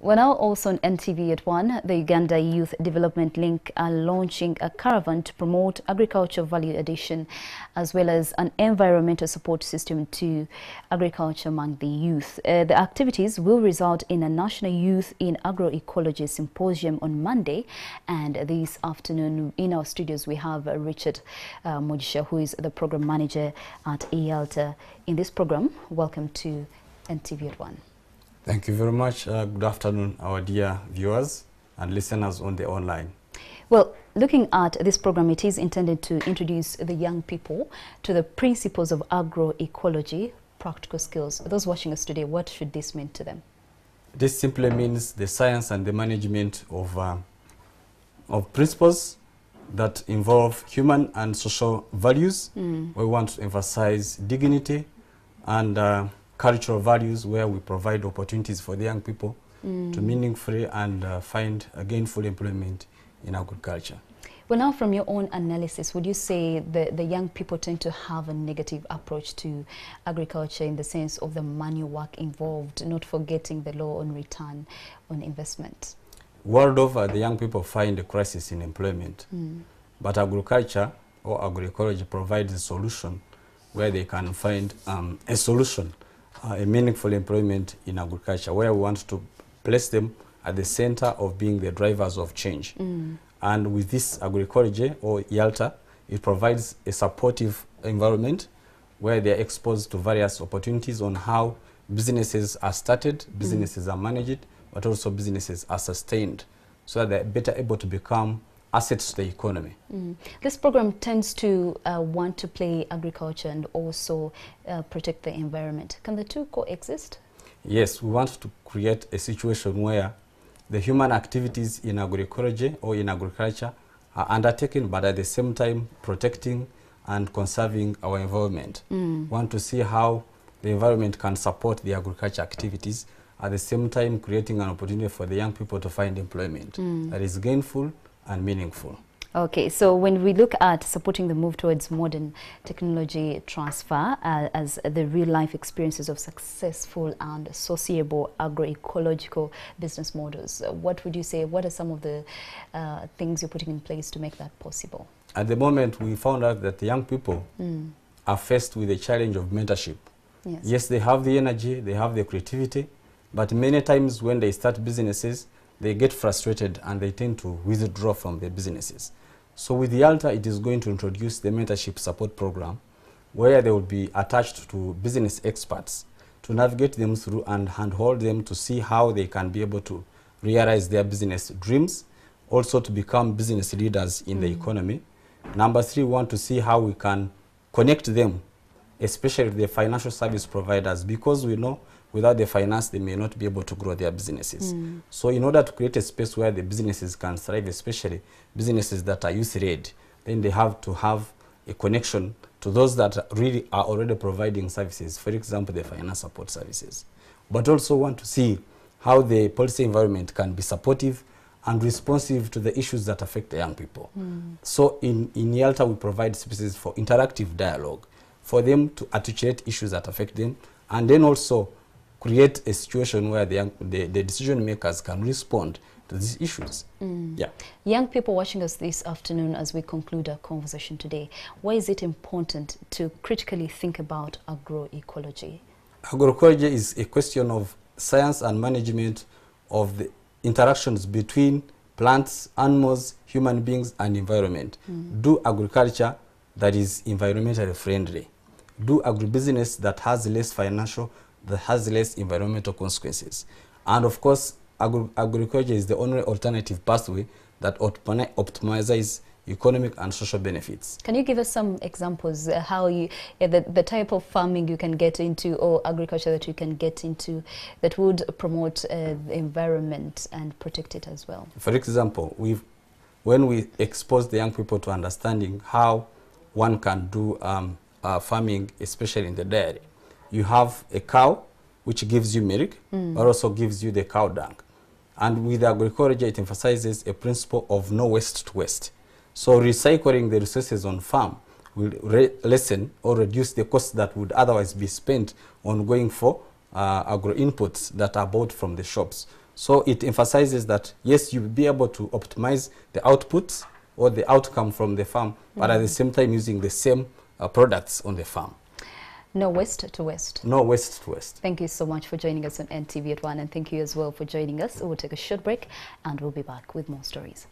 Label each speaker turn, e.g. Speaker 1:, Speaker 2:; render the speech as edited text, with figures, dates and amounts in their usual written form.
Speaker 1: We're now also on NTV at 1. The Uganda Youth Development Link are launching a caravan to promote agriculture value addition as well as an environmental support system to agriculture among the youth. The activities will result in a National Youth in Agro-Ecology Symposium on Monday. And this afternoon in our studios we have Richard Mugisha, who is the program manager at EALTA. In this program, welcome to NTV at 1.
Speaker 2: Thank you very much. Good afternoon, our dear viewers and listeners on the online.
Speaker 1: Well, looking at this program, it is intended to introduce the young people to the principles of agroecology, practical skills. Those watching us today, what should this mean to them?
Speaker 2: This simply means the science and the management of principles that involve human and social values. We want to emphasize dignity and cultural values, where we provide opportunities for the young people to meaningfully and find a gainful employment in agriculture.
Speaker 1: Well, now from your own analysis, would you say the young people tend to have a negative approach to agriculture in the sense of the manual work involved, not forgetting the law on return on investment?
Speaker 2: World over, the young people find a crisis in employment. But agriculture or agroecology provides a solution where they can find a solution, a meaningful employment in agriculture, where we want to place them at the center of being the drivers of change. And with this agroecology or EALTA, it provides a supportive environment where they are exposed to various opportunities on how businesses are started, businesses are managed, but also businesses are sustained, so that they're better able to become assets to the economy.
Speaker 1: This program tends to want to play agriculture and also protect the environment. Can the two coexist?
Speaker 2: Yes, we want to create a situation where the human activities in agroecology or in agriculture are undertaken, but at the same time protecting and conserving our environment. We want to see how the environment can support the agriculture activities, at the same time creating an opportunity for the young people to find employment that is gainful and meaningful.
Speaker 1: Okay, so when we look at supporting the move towards modern technology transfer as the real-life experiences of successful and sociable agroecological business models, what would you say, what are some of the things you're putting in place to make that possible?
Speaker 2: At the moment, we found out that the young people are faced with the challenge of mentorship. Yes, they have the energy, they have the creativity, but many times when they start businesses, they get frustrated and they tend to withdraw from their businesses. So with the EALTA, it is going to introduce the mentorship support program, where they will be attached to business experts to navigate them through and handhold them to see how they can be able to realize their business dreams, also to become business leaders in the economy. Number 3, we want to see how we can connect them, especially the financial service providers, because we know without the finance, they may not be able to grow their businesses. So in order to create a space where the businesses can thrive, especially businesses that are youth-led, then they have to have a connection to those that really are already providing services, for example, the finance support services. But also want to see how the policy environment can be supportive and responsive to the issues that affect the young people. So in EALTA, we provide spaces for interactive dialogue, for them to articulate issues that affect them, and then also create a situation where the decision makers can respond to these issues.
Speaker 1: Young people watching us this afternoon as we conclude our conversation today, why is it important to critically think about agroecology?
Speaker 2: Agroecology is a question of science and management of the interactions between plants, animals, human beings, and environment. Do agriculture that is environmentally friendly. Do agribusiness that has less financial, that has less environmental consequences. And of course, agroecology is the only alternative pathway that optimizes economic and social benefits. Can
Speaker 1: you give us some examples how you, the type of farming you can get into or agriculture that you can get into that would promote the environment and protect it as well?
Speaker 2: For example, when we expose the young people to understanding how one can do farming, especially in the dairy, you have a cow which gives you milk, but also gives you the cow dung. And with agroecology, it emphasizes a principle of no waste to waste. So recycling the resources on farm will lessen or reduce the costs that would otherwise be spent on going for agro inputs that are bought from the shops. So it emphasizes that, yes, you'll be able to optimize the output or the outcome from the farm, but at the same time using the same products on the farm.
Speaker 1: No waste to waste.
Speaker 2: No waste to waste.
Speaker 1: Thank you so much for joining us on NTV at 1, and thank you as well for joining us. We'll take a short break and we'll be back with more stories.